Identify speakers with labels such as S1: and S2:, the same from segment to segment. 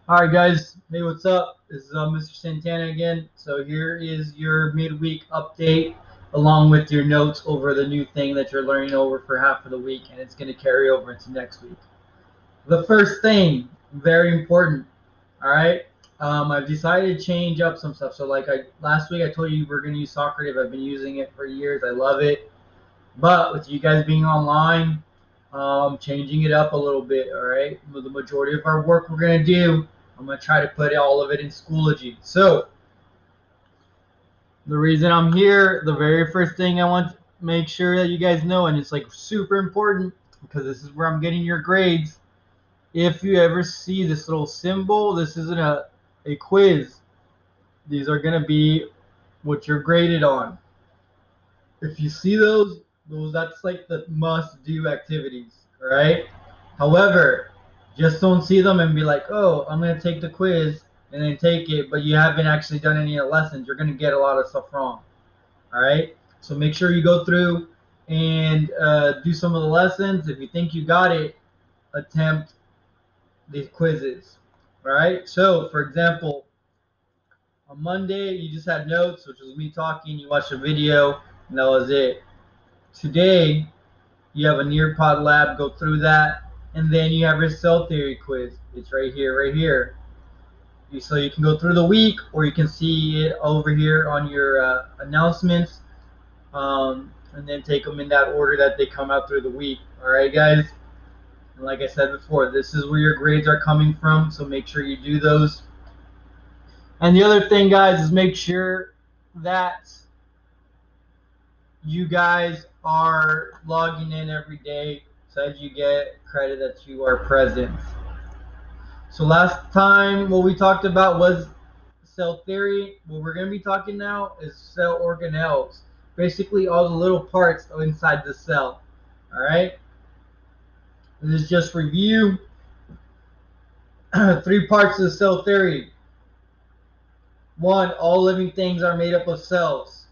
S1: Alright guys, hey, what's up? This is Mr. Santana again. So here is your midweek update along with your notes over the new thing that you're learning over for half of the week, and it's going to carry over into next week. The first thing, very important, alright? I've decided to change up some stuff. So like last week I told you we're going to use Socrative. I've been using it for years. I love it. But with you guys being online, changing it up a little bit, all right? The majority of our work we're going to do, I'm going to try to put all of it in Schoology. So the reason I'm here, the very first thing I want to make sure that you guys know, and it's like super important because this is where I'm getting your grades. If you ever see this little symbol, this isn't a quiz. These are going to be what you're graded on. If you see those that's like the must-do activities, all right? However, just don't see them and be like, oh, I'm gonna take the quiz and then take it, but you haven't actually done any of the lessons. You're gonna get a lot of stuff wrong, all right? So make sure you go through and do some of the lessons. If you think you got it, attempt these quizzes, all right? So, for example, on Monday you just had notes, which was me talking. You watched a video, and that was it. Today, you have a Nearpod lab, go through that, and then you have your cell theory quiz. It's right here, right here. So you can go through the week, or you can see it over here on your announcements, and then take them in that order that they come out through the week. All right, guys? And like I said before, this is where your grades are coming from, so make sure you do those. And the other thing, guys, is make sure that you guys are logging in every day so that you get credit that you are present. So last time what we talked about was cell theory. What we're going to be talking now is cell organelles. Basically all the little parts inside the cell. Alright? This is just review. 3 parts of cell theory. 1. All living things are made up of cells.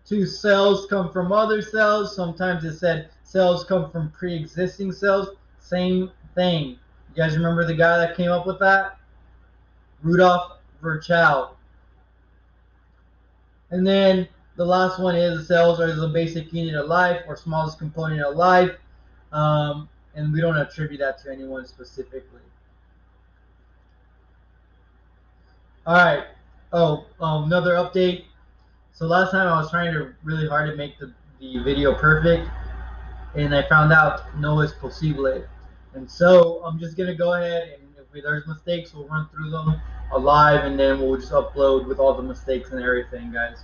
S1: 2. Cells come from other cells. Sometimes it said cells come from pre-existing cells. Same thing. You guys remember the guy that came up with that? Rudolf Virchow. And then the last one is cells are the basic unit of life or smallest component of life. And we don't attribute that to anyone specifically. All right. Oh, another update. So last time I was trying to really hard to make the video perfect, and I found out no es posible. And so I'm just gonna go ahead, and if there's mistakes, we'll run through them live, and then we'll just upload with all the mistakes and everything, guys.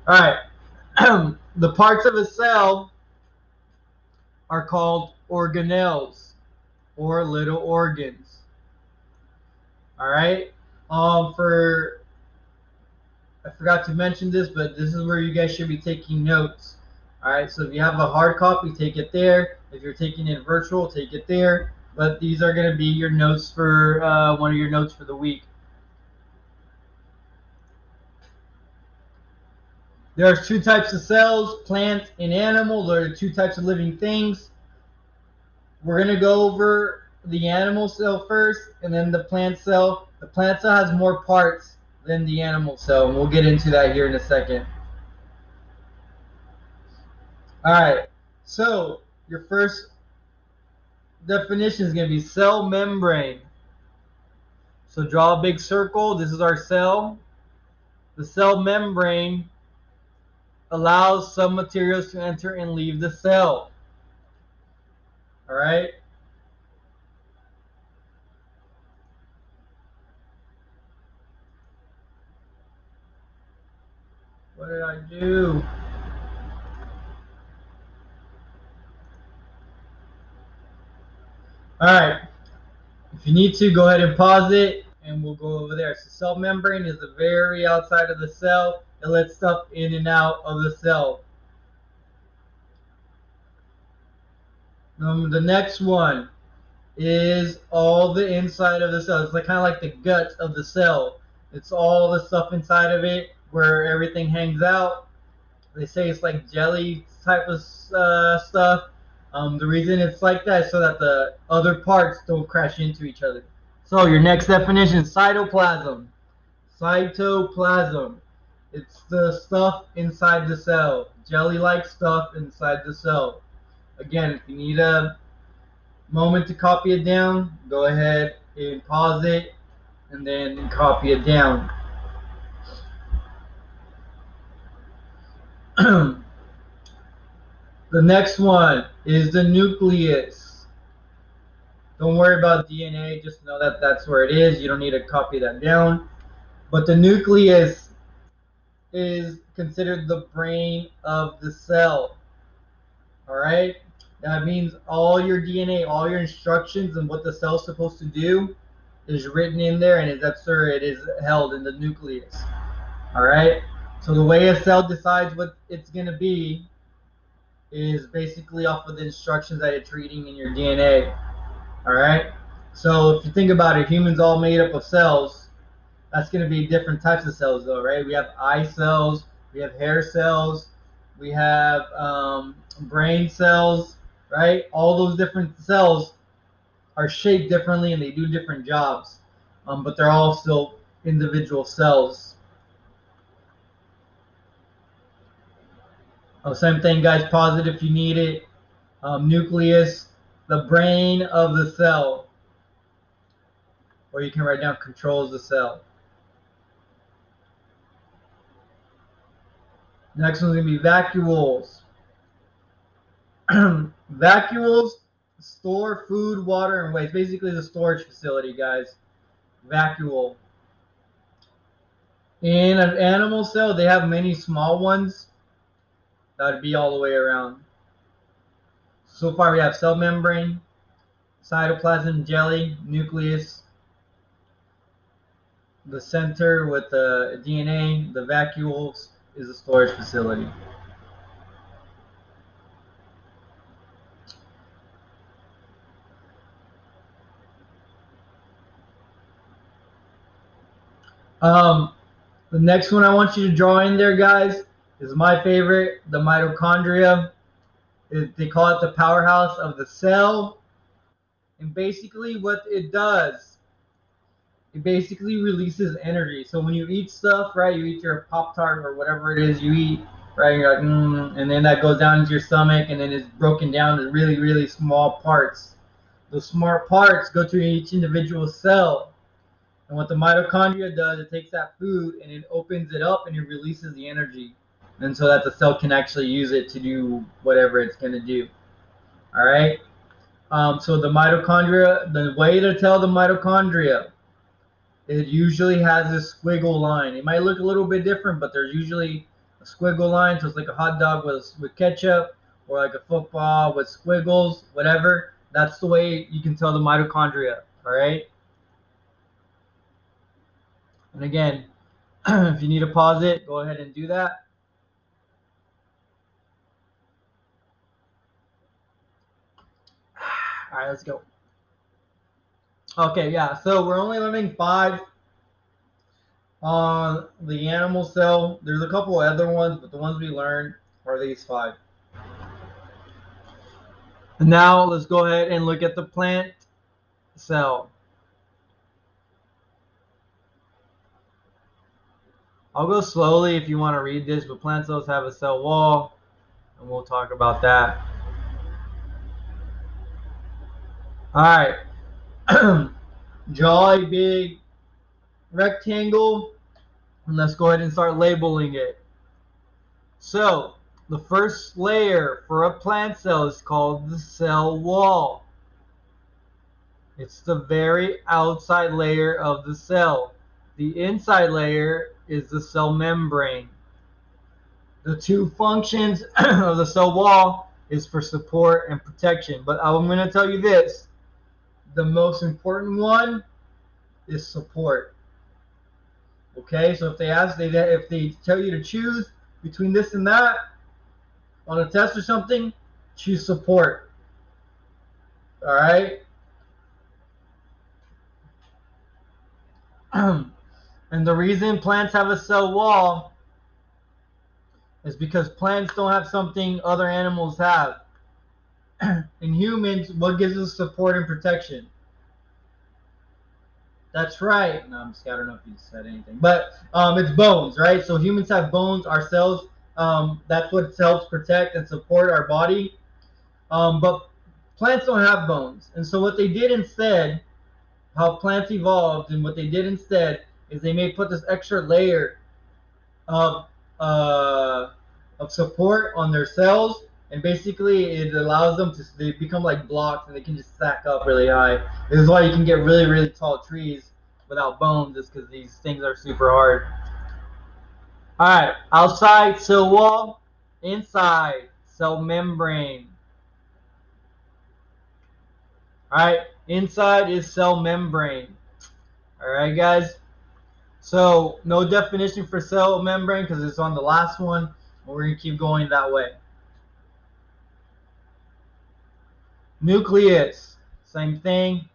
S1: All right. The parts of a cell are called organelles or little organs. All right. For I forgot to mention this, but this is where you guys should be taking notes. All right. So if you have a hard copy, take it there. If you're taking it virtual, take it there. But these are going to be your notes for one of your notes for the week. There are 2 types of cells, plants and animals. There are 2 types of living things. We're going to go over the animal cell first and then the plant cell. The plant cell has more parts than the animal cell, and we'll get into that here in a second. All right, so your first definition is going to be cell membrane. So draw a big circle. This is our cell. The cell membrane allows some materials to enter and leave the cell. All right. What did I do? All right. If you need to, go ahead and pause it, and we'll go over there. So cell membrane is the very outside of the cell. It lets stuff in and out of the cell. The next one is all the inside of the cell. It's like kind of like the guts of the cell. It's all the stuff inside of it where everything hangs out. They say it's like jelly type of stuff. The reason it's like that is so that the other parts don't crash into each other. So your next definition is cytoplasm. Cytoplasm. It's the stuff inside the cell. Jelly-like stuff inside the cell. Again, if you need a moment to copy it down, go ahead and pause it and then copy it down. The next one is the nucleus. Don't worry about DNA, just know that that's where it is. You don't need to copy that down. But the nucleus is considered the brain of the cell. All right? That means all your DNA, all your instructions and what the cell's supposed to do is written in there, and that's where it is held in the nucleus. All right? So the way a cell decides what it's going to be is basically off of the instructions that it's reading in your DNA. All right? So if you think about it, humans all made up of cells. That's going to be different types of cells, though, right? We have eye cells, we have hair cells, we have brain cells, right? All those different cells are shaped differently and they do different jobs, but they're all still individual cells. Same thing, guys. Pause it if you need it. Nucleus, the brain of the cell, or you can write down controls the cell. Next one's going to be vacuoles. Vacuoles store food, water, and waste. Basically, the storage facility, guys. Vacuole. In an animal cell, they have many small ones that would be all the way around. So far, we have cell membrane, cytoplasm, jelly, nucleus, the center with the DNA, the vacuoles is a storage facility. The next one I want you to draw in there, guys, is my favorite, the mitochondria. They call it the powerhouse of the cell. And basically what it does, it basically releases energy. So when you eat stuff, right, you eat your Pop-Tart or whatever it is you eat, right, you're like, and then that goes down into your stomach and then it's broken down to really, really small parts. Those small parts go to each individual cell. And what the mitochondria does, it takes that food and it opens it up and it releases the energy. And so that the cell can actually use it to do whatever it's going to do. All right? So the mitochondria, the way to tell the mitochondria, it usually has this squiggle line. It might look a little bit different, but there's usually a squiggle line. So it's like a hot dog with ketchup, or like a football with squiggles, whatever. That's the way you can tell the mitochondria. All right? And again, if you need to pause it, go ahead and do that. All right, let's go. Okay, yeah, so we're only learning 5 on the animal cell. There's a couple other ones, but the ones we learned are these 5. And now let's go ahead and look at the plant cell. I'll go slowly if you want to read this, but plant cells have a cell wall, and we'll talk about that. All right. Draw a big rectangle, and let's go ahead and start labeling it. So, the first layer for a plant cell is called the cell wall. It's the very outside layer of the cell. The inside layer is the cell membrane. The 2 functions of the cell wall is for support and protection. But I'm going to tell you this. The most important one is support. Okay, so if they tell you to choose between this and that on a test or something, choose support. All right. And the reason plants have a cell wall is because plants don't have something other animals have. In humans, what gives us support and protection? That's right. No, I'm just, I don't know if you said anything, but it's bones, right? So humans have bones. Our cells, that's what helps protect and support our body. But plants don't have bones, and so what they did instead, how plants evolved, and what they did instead is they may put this extra layer of uh, of support on their cells, and basically it allows them to they become like blocks, and they can just stack up really high. This is why you can get really really tall trees without bones, is because these things are super hard. All right, outside cell wall, inside cell membrane. All right, inside is cell membrane. All right, guys. So no definition for cell membrane because it's on the last one. We're gonna keep going that way. Nucleus, same thing.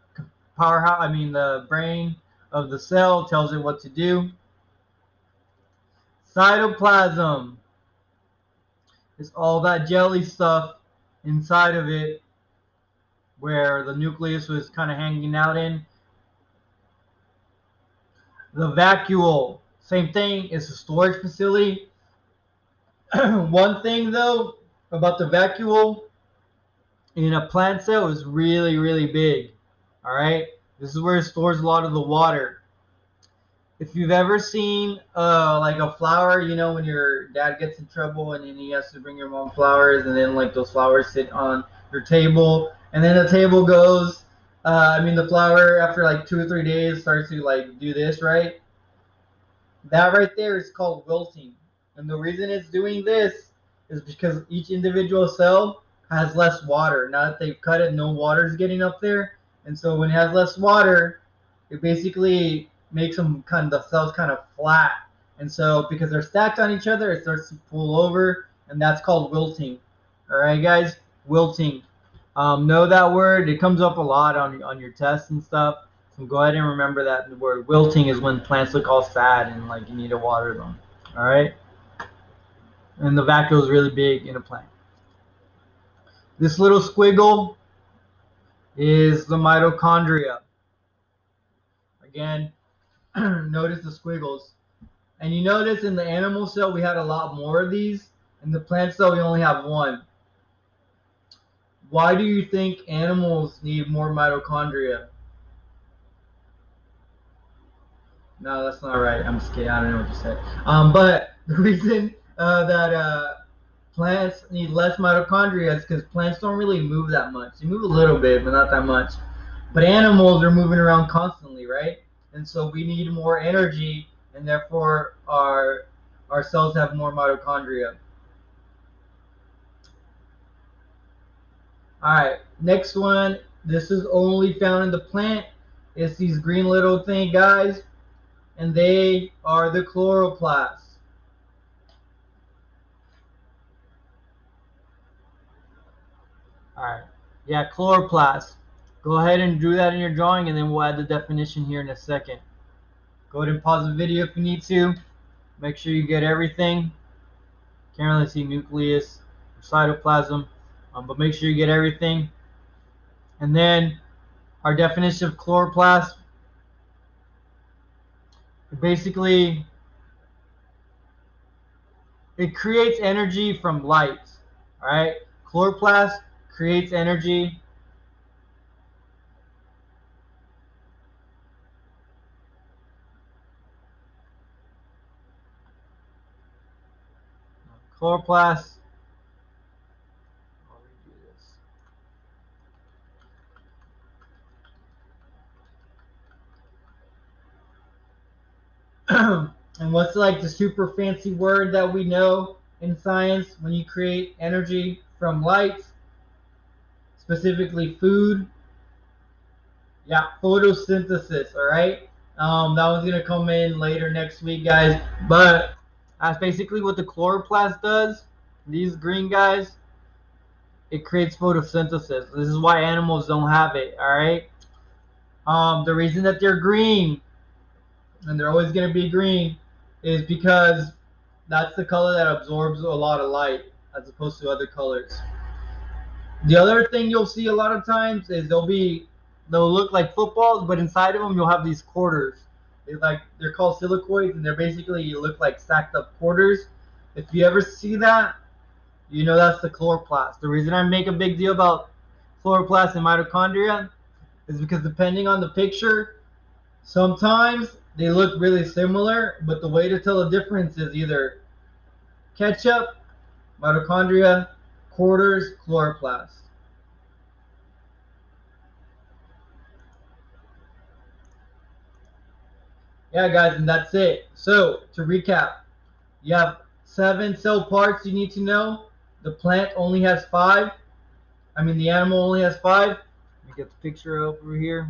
S1: Powerhouse. I mean, the brain of the cell tells it what to do. Cytoplasm is all that jelly stuff inside of it, where the nucleus was kind of hanging out in. The vacuole, same thing. It's a storage facility. One thing though about the vacuole in a plant cell is really, really big. All right, this is where it stores a lot of the water. If you've ever seen like a flower, you know, when your dad gets in trouble and then he has to bring your mom flowers, and then like those flowers sit on your table, and then the table goes. I mean, the flower after like 2 or 3 days starts to like do this, right? That right there is called wilting. And the reason it's doing this is because each individual cell has less water. Now that they've cut it, no water is getting up there. And so when it has less water, it basically makes them kind of the cells kind of flat. And so because they're stacked on each other, it starts to pull over, and that's called wilting. All right, guys, wilting. Know that word. It comes up a lot on your tests and stuff. So go ahead and remember that the word wilting is when plants look all sad and like you need to water them. All right. And the vacuole is really big in a plant. This little squiggle is the mitochondria. Again, notice the squiggles. And you notice in the animal cell we had a lot more of these. In the plant cell we only have one. Why do you think animals need more mitochondria? No, that's not right. I'm just kidding. I don't know what you said. But the reason that plants need less mitochondria is because plants don't really move that much. They move a little bit, but not that much. But animals are moving around constantly, right? And so we need more energy, and therefore our cells have more mitochondria. All right, next one. This is only found in the plant. It's these green little thing guys, and they are the chloroplasts. All right. Yeah, chloroplast. Go ahead and do that in your drawing, and then we'll add the definition here in a second. Go ahead and pause the video if you need to. Make sure you get everything. Can't really see nucleus or cytoplasm, but make sure you get everything. And then our definition of chloroplast, basically, it creates energy from light. All right, chloroplast creates energy. Chloroplast. I'll redo this. And what's like the super fancy word that we know in science when you create energy from light, specifically food? Yeah, photosynthesis. All right. That one's gonna come in later next week, guys. But that's basically what the chloroplast does. These green guys, it creates photosynthesis. This is why animals don't have it. All right. The reason that they're green, and they're always gonna be green, is because that's the color that absorbs a lot of light as opposed to other colors. The other thing you'll see a lot of times is there'll be they'll look like footballs, but inside of them you'll have these quarters. They're called silicoids, and they're basically you look like stacked up quarters. If you ever see that, you know that's the chloroplast. The reason I make a big deal about chloroplast and mitochondria is because depending on the picture, sometimes they look really similar, but the way to tell the difference is either ketchup, mitochondria, quarters, chloroplast. Yeah, guys, and that's it. So, to recap, you have 7 cell parts you need to know. The plant only has 5. I mean, the animal only has 5. Let me get the picture over here.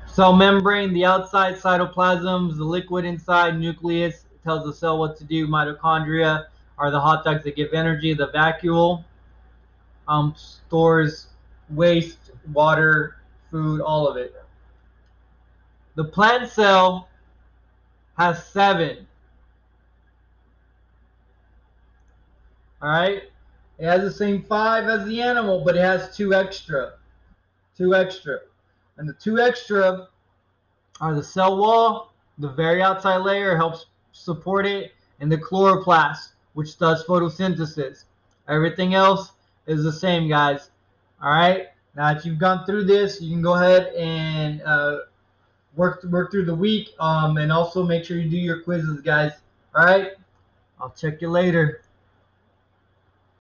S1: Cell membrane, the outside, cytoplasms, the liquid inside, nucleus tells the cell what to do. Mitochondria are the hot dogs that give energy. The vacuole stores waste, water, food, all of it. The plant cell has 7. All right, it has the same 5 as the animal, but it has 2 extra. 2 extra, and the 2 extra are the cell wall, the very outside layer helps support it, and the chloroplast, which does photosynthesis. Everything else is the same, guys. All right. Now that you've gone through this, you can go ahead and work through the week, and also make sure you do your quizzes, guys. All right. I'll check you later.